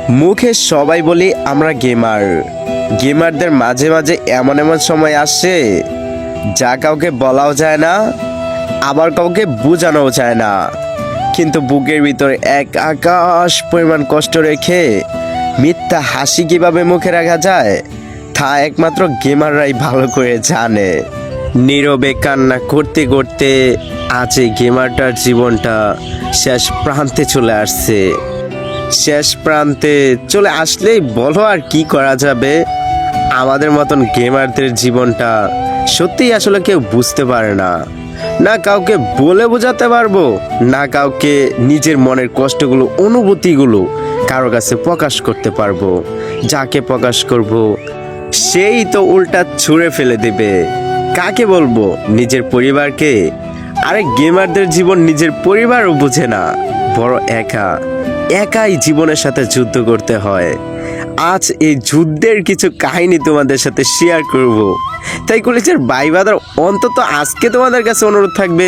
মুখে সবাই বলি আমরা গেমার। গেমারদের মাঝে মাঝে এমন এমন সময় আসে যা কাউকে বলাও যায় না, আবার কাউকে বোঝানোও যায় না। কিন্তু বুকের ভিতর এক আকাশ পরিমাণ কষ্ট রেখে মিথ্যা হাসি কিভাবে মুখে রাখা যায় তা একমাত্র গেমাররাই ভালো করে জানে। নীরবে কান্না করতে করতে আজ এই গেমারটার জীবনটা শেষ প্রান্তে চলে আসছে। শেষ প্রান্তে চলে আসলেই বলো আর কি করা যাবে। আমাদের মতন গেমারদের জীবনটা সত্যিই আসলে কেউ বুঝতে পারে না, না কাউকে বলে বোঝাতে পারবো, না কাউকে নিজের মনের কষ্টগুলো অনুভূতিগুলো কারো কাছে প্রকাশ করতে পারবো। যাকে প্রকাশ করব সেই তো উল্টা ছুঁড়ে ফেলে দেবে। কাকে বলবো? নিজের পরিবারকে? আরে গেমারদের জীবন নিজের পরিবারও বুঝে না, বড় একাই জীবনের সাথে যুদ্ধ করতে হয়। আজ এই যুদ্ধের কিছু কাহিনী তোমাদের সাথে শেয়ার করব। তাই কলেজের ভাই বাদার অন্তত আজকে তোমাদের কাছে অনুরোধ থাকবে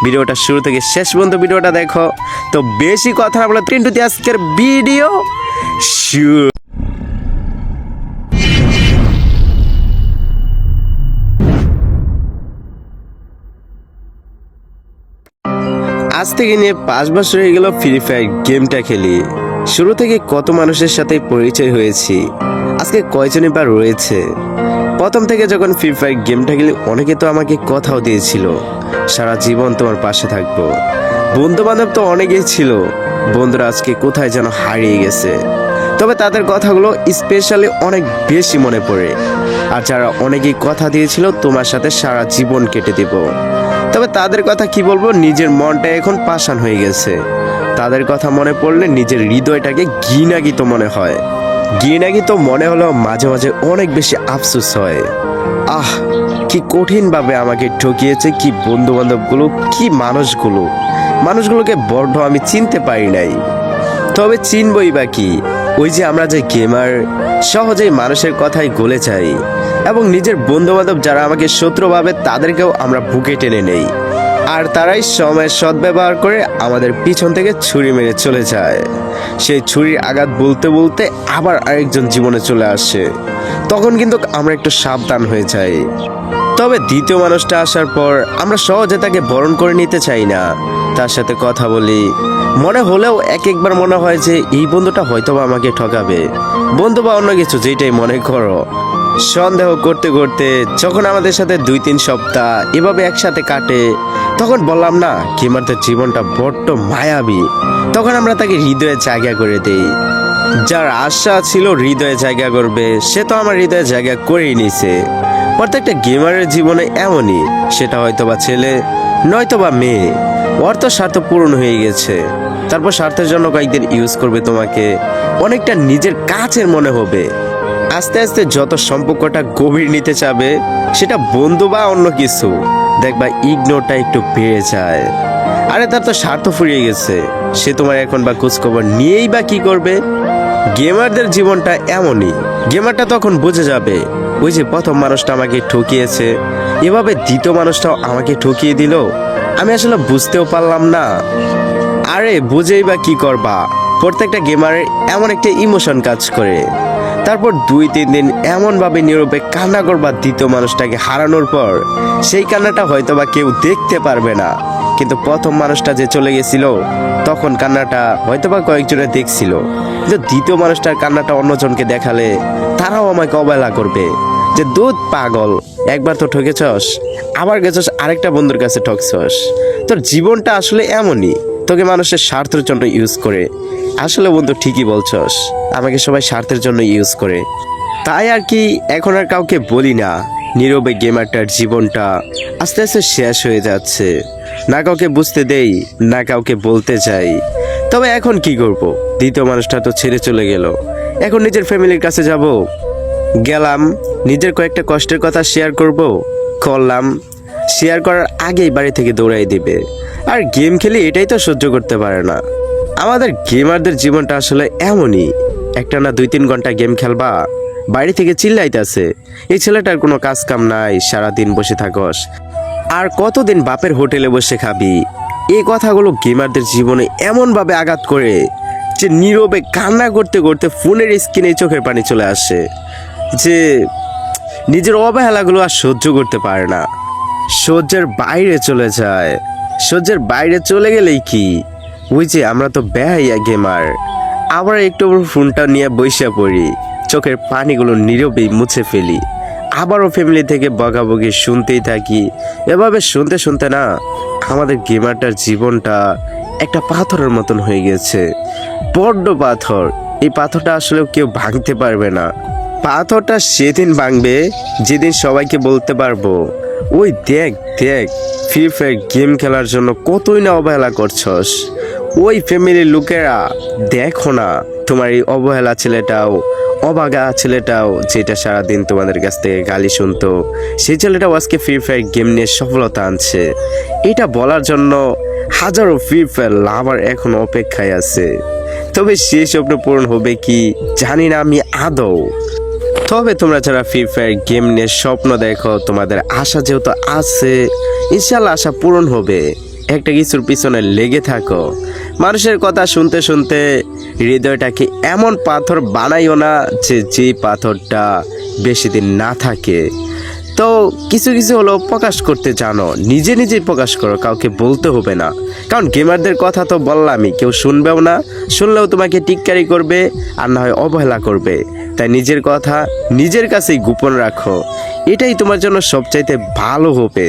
ভিডিওটা শুরু থেকে শেষ পর্যন্ত ভিডিওটা দেখো। তো বেশি কথা না বলে কিন্তু আজকের ভিডিও শুরু। আজ থেকে নিয়ে 5 বছর হয়ে গেল ফ্রি ফায়ার গেমটা খেলি। শুরু থেকে কত মানুষের সাথে পরিচয় হয়েছি, আজকে কয়জনই বা রয়েছে। প্রথম থেকে যখন ফ্রি ফায়ার গেমটা খেলি অনেকে তো আমাকে কথাও দিয়েছিল সারা জীবন তোমার পাশে থাকবো। বন্ধু বান্ধব তো অনেকেই ছিল, বন্ধুরা আজকে কোথায় যেন হারিয়ে গেছে। তবে তাদের কথাগুলো স্পেশালি অনেক বেশি মনে পড়ে। আর যারা অনেকেই কথা দিয়েছিল তোমার সাথে সারা জীবন কেটে দিব, তবে তাদের কথা কি বলবো, নিজের মনটা এখন পাষাণ হয়ে গেছে। তাদের কথা মনে পড়লে নিজের হৃদয়টাকে ঘৃণাগিত মনে হয়। ঘৃণাগিত মনে হলেও মাঝে মাঝে অনেক বেশি আফসোস হয়। আহ, কি কঠিনভাবে আমাকে ঠকিয়েছে, কি বন্ধু বান্ধবগুলো, কি মানুষগুলোকে বড্ড আমি চিনতে পারি নাই। তবে চিনবই বা কি, ওই যে আমরা যে গেমার, সহজেই মানুষের কথাই গলে যাই এবং নিজের বন্ধু বান্ধব যারা আমাকে শত্রু ভাবে তাদেরকেও আমরা বুকে টেনে নেই। আর তারাই সময়ের সদ্ব্যবহার করে আমাদের পিছন থেকে ছুরি মেরে চলে যায়। সেই ছুরির আঘাত বলতে বলতে আবার আরেকজন জীবনে চলে আসে, তখন কিন্তু আমরা একটু সাবধান হয়ে যাই। তবে দ্বিতীয় মানুষটা আসার পর আমরা সহজে তাকে বরণ করে নিতে চাই না, তার সাথে কথা বলি। মনে হলেও একবার মনে হয় যে এই বন্ধুটা হয়তোবা আমাকে ঠকাবে, বন্ধু বা অন্য কিছু, যেটাই মনে করো। সন্দেহ করতে করতে যখন আমাদের সাথে 2-3 সপ্তাহ এভাবে একসাথে কাটে, তখন বললাম না গেমারদের জীবনটা বড্ড মায়াবী। তখন আমরা তাকে হৃদয়ে জায়গা করে দেই। যার আশা ছিল হৃদয়ে জায়গা করবে, সে তো আমার হৃদয়ে জায়গা করেই নিছে। প্রত্যেকটা গেমারের জীবনে এমনই, সেটা হয়তোবা ছেলে নয়তোবা মেয়ে। ওর তো স্বার্থ পূরণ হয়ে গেছে, তারপর স্বার্থের জন্য কয়েকদিন ইউজ করবে তোমাকে, অনেকটা নিজের কাছের মনে হবে। আস্তে আস্তে যত সম্পর্কটা গভীর নিতে চাবে, সেটা বন্ধু বা অন্য কিছু, দেখবা ইগনোরটা একটু বেড়ে যায়। আরে তার তো স্বার্থ ফুরিয়ে গেছে, সে তোমার এখন বা খোঁজখবর নিয়েই বা কি করবে। গেমারদের জীবনটা এমনই, গেমারটা তখন বুঝে যাবে ওই যে প্রথম মানুষটা আমাকে ঠকিয়েছে, এভাবে দ্বিতীয় মানুষটাও আমাকে ঠকিয়ে দিল, আমি আসলে বুঝতেও পারলাম না। আরে বুঝেই বা কি করবা, প্রত্যেকটা গেমারের এমন একটা ইমোশন কাজ করে। তারপর 2-3 দিন এমনভাবে নীরবে কান্না করবা দ্বিতীয় মানুষটাকে হারানোর পর। সেই কান্নাটা হয়তো বা কেউ দেখতে পারবে না, কিন্তু প্রথম মানুষটা যে চলে গেছিল তখন কান্নাটা হয়তো বা কয়েকজনে দেখছিল। কিন্তু দ্বিতীয় মানুষটার কান্নাটা অন্যজনকে দেখালে তারাও আমাকে অবহেলা করবে যে দুধ পাগল, একবার তো ঠকেছস, আবার গেছস আরেকটা বন্ধুর কাছে ঠকছস। তোর জীবনটা আসলে এমনই, তোকে মানুষের স্বার্থের জন্য ইউজ করে। আসলে বন্ধু ঠিকই বলছস, আমাকে সবাই স্বার্থের জন্য ইউজ করে। তাই আর কি এখন আর কাউকে বলি না। নীরবে গেমারটার জীবনটা আস্তে আস্তে শেষ হয়ে যাচ্ছে, না কাউকে বুঝতে দেই, না কাউকে বলতে চাই। তবে এখন কি করব, দ্বিতীয় মানুষটা তো ছেড়ে চলে গেল, এখন নিজের ফ্যামিলির কাছে যাব। গেলাম, নিজের কয়েকটা কষ্টের কথা শেয়ার করলাম, শেয়ার করার আগেই বাড়ি থেকে দৌড়াই দিবে। আর গেম খেলে এটাই তো সহ্য করতে পারে না। আমাদের গেমারদের জীবনটা আসলে এমনই, একটা না 2-3 ঘন্টা গেম খেলবা, বাড়ি থেকে চিল্লাইতেছে এই ছেলেটার কোনো কাজ কাম নাই, সারাদিন বসে থাকস, আর কতদিন বাপের হোটেলে বসে খাবি। এই কথাগুলো গেমারদের জীবনে এমনভাবে আঘাত করে যে নীরবে কান্না করতে করতে ফোনের স্ক্রিনে চোখের পানি চলে আসে, যে নিজের অবহেলাগুলো আর সহ্য করতে পারে না, সহ্যের বাইরে চলে যায়। সহ্যের বাইরে চলে গেলেই কি, ওই যে আমরা তো বেহাইয়া গেমার, আবার একটু ফোনটা নিয়ে বসে পড়ি, চোখের পানিগুলো নীরবেই মুছে ফেলি, আবারও ফ্যামিলি থেকে বকাবকি শুনতেই থাকি। এভাবে শুনতে শুনতে না আমাদের গেমারটার জীবনটা একটা পাথরের মতন হয়ে গেছে, বড্ড পাথর। এই পাথরটা আসলে কেউ ভাঙতে পারবে না। পাথরটা সেদিন ভাঙবে যেদিন সবাইকে বলতে পারবো, ওই দেখ দেখ ফ্রি ফায়ার গেম খেলার জন্য কতই না অবহেলা করছস। ওই ফ্যামিলির লোকেরা দেখো না, তোমার এই অবহেলা ছেলেটাও, অবাগা ছেলেটাও, যেটা সারাদিন তোমাদের কাছ থেকে গালি শুনতো, সেই ছেলেটাও আজকে ফ্রি ফায়ার গেম নিয়ে সফলতা আনছে। এটা বলার জন্য হাজারো ফ্রি ফায়ার লাভার এখন অপেক্ষায় আছে। তবে সেই স্বপ্ন পূরণ হবে কি জানি না আমি আদৌ। তবে তোমরা যারা ফ্রি ফায়ার গেম নিয়ে স্বপ্ন দেখো, তোমাদের আশা যেহেতু আছে, ইনশাল্লাহ আশা পূরণ হবে। একটা কিছুর পিছনে লেগে থাকো। মানুষের কথা শুনতে শুনতে হৃদয়টাকে এমন পাথর বানাইও না যে পাথরটা বেশি দিন না থাকে। তো কিছু কিছু হলো প্রকাশ করতে জানো, নিজে নিজেই প্রকাশ করো, কাউকে বলতে হবে না। কারণ গেমারদের কথা তো বললামই, কেউ শুনবেও না, শুনলেও তোমাকে টিক্কারি করবে আর না হয় অবহেলা করবে। তাই নিজের কথা নিজের কাছেই গোপন রাখো, এটাই তোমার জন্য সবচাইতে ভালো হবে।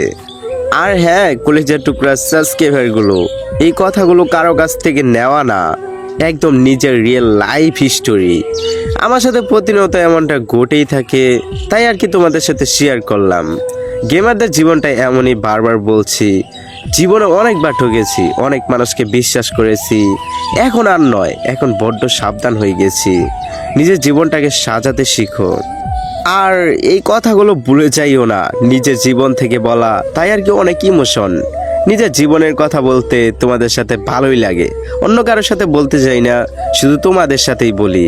আর হ্যাঁ, কলেজের টুকরা সাবস্ক্রাইবারগুলো, এই কথাগুলো কারো কাছ থেকে নেওয়া না, একদম নিজের রিয়েল লাইফ হিস্টোরি। আমার সাথে প্রতিনিয়ত এমনটা ঘটেই থাকে, তাই আর কি তোমাদের সাথে শেয়ার করলাম। গেমারদের জীবনটা এমনই, বারবার বলছি, জীবনে অনেকবার ঠকেছি, অনেক মানুষকে বিশ্বাস করেছি, এখন আর নয়, এখন বড্ড সাবধান হয়ে গেছি। নিজের জীবনটাকে সাজাতে শিখো। আর এই কথাগুলো ভুলে যাইও না, নিজের জীবন থেকে বলা, তাই আর কি অনেক ইমোশন। নিজের জীবনের কথা বলতে তোমাদের সাথে ভালোই লাগে, অন্য কারোর সাথে বলতে যাই না, শুধু তোমাদের সাথেই বলি।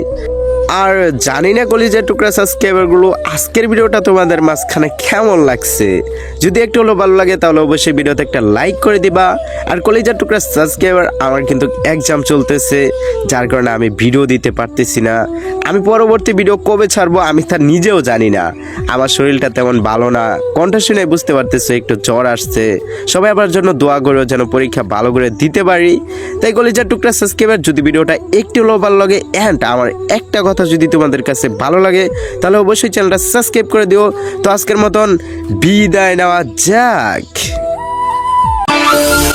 আর জানি না কলিজার টুকরা সাবস্ক্রাইবারগুলো, আজকের ভিডিওটা তোমাদের মাঝখানে কেমন লাগছে। যদি একটু হলো ভালো লাগে তাহলে অবশ্যই ভিডিওতে একটা লাইক করে দিবা। আর কলিজার টুকরা সাবস্ক্রাইবার, আমার কিন্তু এক্সাম চলতেছে, যার কারণে আমি ভিডিও দিতে পারতেছি না। আমি পরবর্তী ভিডিও কবে ছাড়বো আমি তা নিজেও জানি না। আমার শরীরটা তেমন ভালো না, কণ্ঠ শুনে বুঝতে পারতেছে একটু জ্বর আসছে। সবাই আমার জন্য দোয়া করো যেন পরীক্ষা ভালো করে দিতে পারি। তাই কলিজার টুকরা সাবস্ক্রাইবার, যদি ভিডিওটা একটু হলো ভালো লাগে, অ্যান্ড আমার একটা কথা যদি তোমাদের কাছে ভালো লাগে, তাহলে অবশ্যই চ্যানেলটা সাবস্ক্রাইব করে দিও। তো আজকের মতন বিদায় নেওয়া যাক।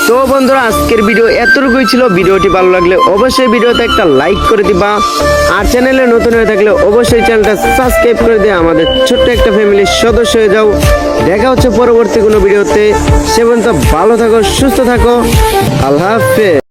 তো বন্ধুরা, আজকের ভিডিও এতটুকুই ছিল। ভিডিওটি ভালো লাগলে অবশ্যই ভিডিওতে একটা লাইক করে দিবা। আর চ্যানেলে নতুন হয়ে থাকলে অবশ্যই চ্যানেলটা সাবস্ক্রাইব করে দিয়ে আমাদের ছোট্ট একটা ফ্যামিলির সদস্য হয়ে যাও। দেখা হচ্ছে পরবর্তী কোনো ভিডিওতে। সে পর্যন্ত ভালো থাকো, সুস্থ থাকো, আল্লাহ হাফেজ।